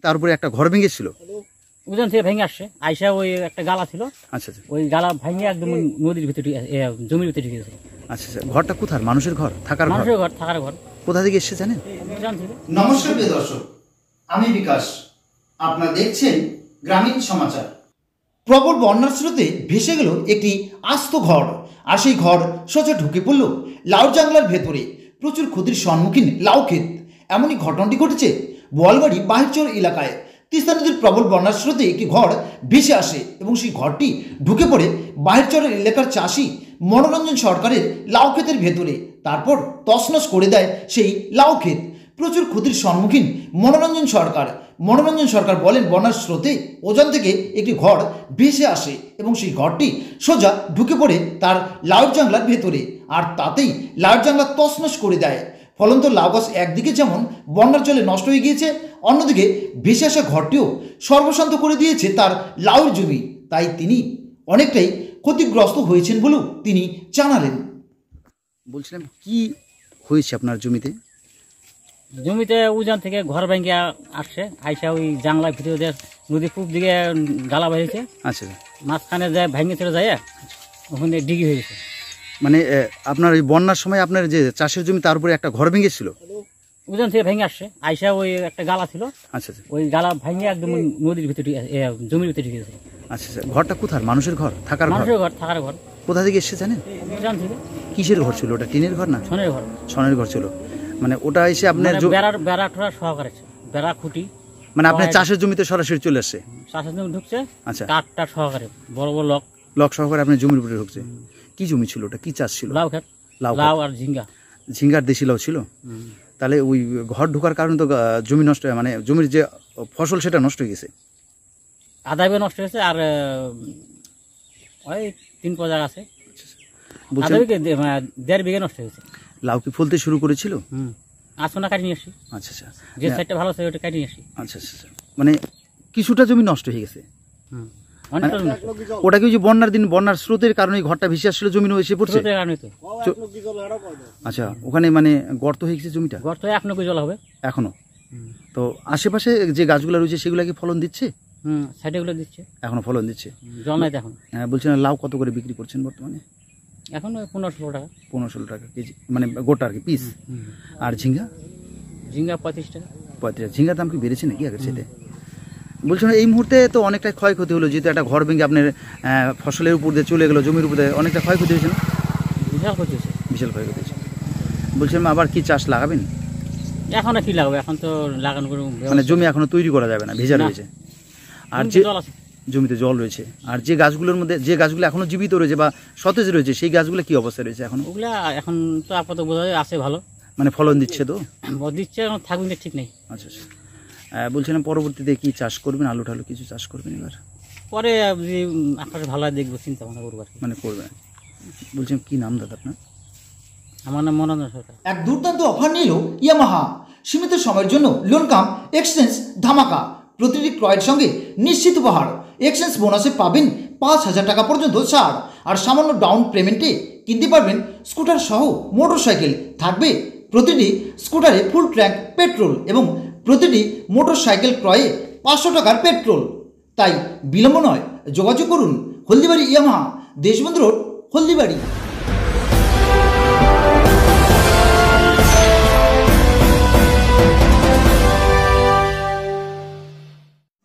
তার উপরে একটা ঘর ভেঙেছিল, উজান থেকে ভেঙে আসছে আইসা ওই একটা গালা ছিল। আচ্ছা আচ্ছা, ওই গালা ভেঙে একদম নদীর ভিতরে জমির ভিতরে ঢুকে গেছে। আচ্ছা আচ্ছা, ঘরটা কোথার? মানুষের ঘর, থাকার ঘর? মানুষের ঘর, থাকার ঘর। কোথা থেকে এসেছে জানেন? উজান থেকে। নমস্কার প্রিয় দর্শক, আমি বিকাশ, আপনারা দেখছেন গ্রামীণ সমাচার। প্রবল বন্যার স্রোতে ভেসে গেল একটি আস্ত ঘর, আর সেই ঘর সোজা ঢুকে পড়ল লাউ জাংলার ভেতরে। প্রচুর ক্ষতির সম্মুখীন লাউ ক্ষেত। এমনই ঘটনাটি ঘটেছে বোয়ালবাড়ি বাহিরচর এলাকায়। তিস্তা নদীর প্রবল বন্যার স্রোতে একটি ঘর ভেসে আসে এবং সেই ঘরটি ঢুকে পড়ে বাহিরচরের এলাকার চাষি মনোরঞ্জন সরকারের লাউ ক্ষেতের ভেতরে। তারপর তছনছ করে দেয় সেই লাউ ক্ষেত। প্রচুর ক্ষতির সম্মুখীন মনোরঞ্জন সরকার। মনোরঞ্জন সরকার বলেন, বন্যার স্রোতে ওজন থেকে একটি ঘর ভেসে আসে এবং সেই ঘরটি সোজা ঢুকে পড়ে তার লাউ জাংলার ভেতরে, আর তাতেই লাউ জাংলা তছনছ করে দেয়। ফলন্ত লাউ গাছ একদিকে যেমন বন্যার জলে নষ্ট হয়ে গিয়েছে, অন্যদিকে ভেসে আসা ঘরটিও সর্বশান্ত করে দিয়েছে তার লাউর জমি। তাই তিনি অনেকটাই ক্ষতিগ্রস্ত হয়েছেন বলেও তিনি জানালেন। বলছিলাম, কি হয়েছে আপনার জমিতে? জমিতে উজান থেকে ঘর ভেঙে আসছে আইসা ওই জাংলার ভিতরে দিয়ে নদী পূব দিকে গালা বেরিয়েছে। আচ্ছা, মাঝখানে যায় ভেঙে চলে যায়, ওখানে ডিগি হয়ে গেছে। মানে আপনার ওই বন্যার সময় আপনার যে চাষের জমি তার উপরে একটা ঘর ভেঙেছিল, উজান থেকে ভেঙে আসছে আইসা ওই একটা গালা ছিল। আচ্ছা আচ্ছা, ওই গালা ভেঙে একদম নদীর ভিতরে জমির ভিতরে ঢুকে গেছে। আচ্ছা আচ্ছা, ঘরটা কোথার? মানুষের ঘর, থাকার ঘর? মানুষের ঘর, থাকার ঘর। কোথা থেকে এসেছে জানেন? উজান থেকে। কিসের ঘর ছিল ওটা? টিনের ঘর না ছনের ঘর? ছনের ঘর ছিল। মানে ওটা এসে আপনার বেড়া ঠোরা সহকারে বেড়া খুঁটি, মানে আপনার চাষের জমিতে সরাসরি চলে আসছে? চাষের জমি ঢুকছে। আচ্ছা, কাঠটা সহকারে বড় বড় লক সহকারে আপনার জমির উপরে ঢুকছে। কি জমি ছিল ওটা? কি চাষ ছিল? লাউ ক্ষেত। লাউ আর ঝিঙ্গা। ঝিঙ্গার দেশি লাউ ছিল। তাহলে ওই ঘর ঢোকার কারণে তো জমি নষ্ট, মানে জমির যে ফসল সেটা নষ্ট হয়ে গেছে। আধা বিঘা নষ্ট হয়েছে, আর ওই 3 পজার আছে। আধা বিঘা 1.5 বিঘা নষ্ট হয়েছে। লাউ কি ফলতে শুরু করেছিল? আসনা কাটি নিয়ে আসি। আচ্ছা আচ্ছা, যে সাইডটা ভালো আছে ওটা কাটি নিয়ে আসি। আচ্ছা আচ্ছা, মানে কিছুটা জমি নষ্ট হয়ে গেছে। অনেকটা জমি। ওটা কি ওই যে বন্যার দিন বন্যার স্রোতের কারণে ঘরটা ভেসে আসলে জমি এসে পড়ছে? স্রোতের কারণে তো। আচ্ছা, ওখানে মানে গর্ত হয়ে গেছে জমিটা? গর্ত এখনো কি জল হবে এখনো? তো আশেপাশে যে গাছগুলো রয়েছে সেগুলো কি ফলন দিচ্ছে? সাইডে গুলো দিচ্ছে, এখনো ফলন দিচ্ছে। জল নাই এখন। হ্যাঁ, বলছেন লাউ কত করে বিক্রি করছেন বর্তমানে? এখন 15-16 টাকা। 15-16 টাকা কেজি, মানে গোটা আর কি পিস। আর ঝিঙ্গা? ঝিঙ্গা 35 টাকা। 35। ঝিঙ্গার দাম কি বেড়েছে নাকি আগের সাথে? বলছেন এই মুহূর্তে তো অনেকটাই ক্ষয়ক্ষতি হলো, যেহেতু একটা ঘর ভেঙে আপনার ফসলের উপর দিয়ে চলে গেলো, জমির উপর দিয়ে অনেকটা ক্ষয়ক্ষতি হয়েছে না? বিশাল ক্ষতি হয়েছে। বিশাল ক্ষয়ক্ষতি হয়েছে। বলছেন আবার কি চাষ লাগাবেন? এখন কি লাগাবো, এখন তো লাগানো কোনো মানে জমি এখনো তৈরি করা যাবে না, ভেজা রয়েছে। আর যে জমিতে জল রয়েছে, আর যে গাছগুলোর মধ্যে যে গাছগুলো এখনো জীবিত রয়েছে বা সতেজ রয়েছে সেই গাছগুলো কি অবস্থায় রয়েছে এখন? ওগুলা এখন তো আপাতত বোঝা যায় আছে ভালো, মানে ফলন দিচ্ছে তো? দিচ্ছে, এখন থাকবে না ঠিক নেই। আচ্ছা আচ্ছা, বলছিলাম পরবর্তীতে কি চাষ করবেন? আলু টালু কিছু চাষ করবেন এবার? পরে যদি আকাশে ভালো দেখবো চিন্তা ভাবনা করবো আর কি। মানে করবেন। বলছেন কি নাম দাদা আপনার? আমার নাম মনোরঞ্জন সরকার। এক দুর্দান্ত অফার নিল ইয়ামাহা। সীমিত সময়ের জন্য লোন কাম এক্সচেঞ্জ ধামাকা। প্রতিটি ক্রয়ের সঙ্গে নিশ্চিত উপহার। এক্সচেঞ্জ বোনাসে পাবেন 5,000 টাকা পর্যন্ত ছাড়, আর সামান্য ডাউন পেমেন্টে কিনতে পারবেন স্কুটার সহ মোটরসাইকেল। থাকবে প্রতিটি স্কুটারে ফুল ট্যাঙ্ক পেট্রোল এবং প্রতিটি মোটরসাইকেল ক্রয়ে 500 টাকার পেট্রোল। তাই বিলম্ব নয়, যোগাযোগ করুন হলদিবাড়ি ইয়ামাহা, দেশবন্ধু রোড, হলদিবাড়ি।